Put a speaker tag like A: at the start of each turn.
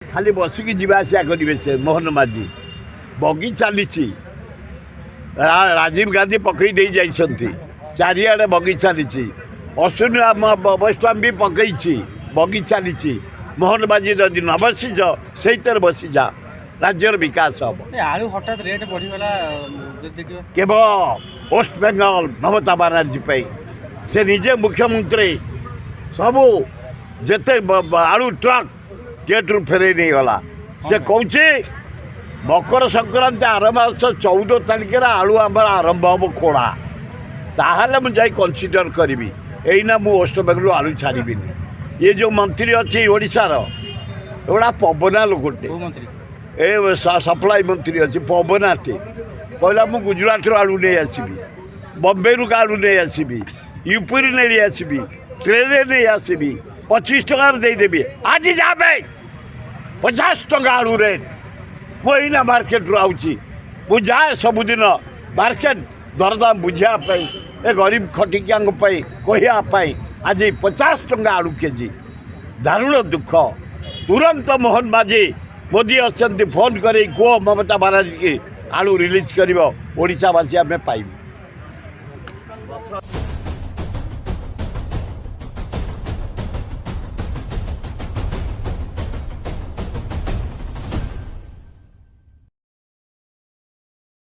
A: खाली बसिकी जावासिया करेंगे से मोहन माझी बगी चली राजीव गांधी पकई दे जाइछंती चारिआडे बगी चली अश्विनी वैष्णव भी पकई बगी चली मोहन माझी जदि न बसीज से बसी जा राज्यर विकास हम
B: आलू हठात रेट बढ़ीगला
A: केवल वेस्ट बेंगल ममता बानार्जी पे से निजे मुख्यमंत्री सबू जेते आलू ट्रक गेट रू फेरे नहीं गला से कौचे मकर संक्रांति आरंभ 14 तारिख आलू आम आरंभ हम खोड़ा ताहले मुझे कनसीडर करी एना मु वेस्ट बेंगल आलू छाड़बी ये जो मंत्री अच्छी ओडार एगुड़ा पवना लोकटे ए सप्लाई मंत्री अच्छी पवनाटे कहला मु गुजरात आलू नहीं आसबि बम्बे रू आलू नहीं आसबि यूपी नहीं आसबि ट्रेन नहीं आसबि 25 टकर देदेवी आज जाबे 50 टका आलू रेट मुझा मार्केट रू आउची मु जाए सबुदिन मार्केट दरदाम बुझापी ए गरीब खटिकिया कहवाई आज 50 टका आलू केजी दारुण दुख तुरंत मोहन माझी मोदी अच्छा फोन कर कह ममता बानार्जी की आलू रिलीज कर ओडावासी आम पाइबू।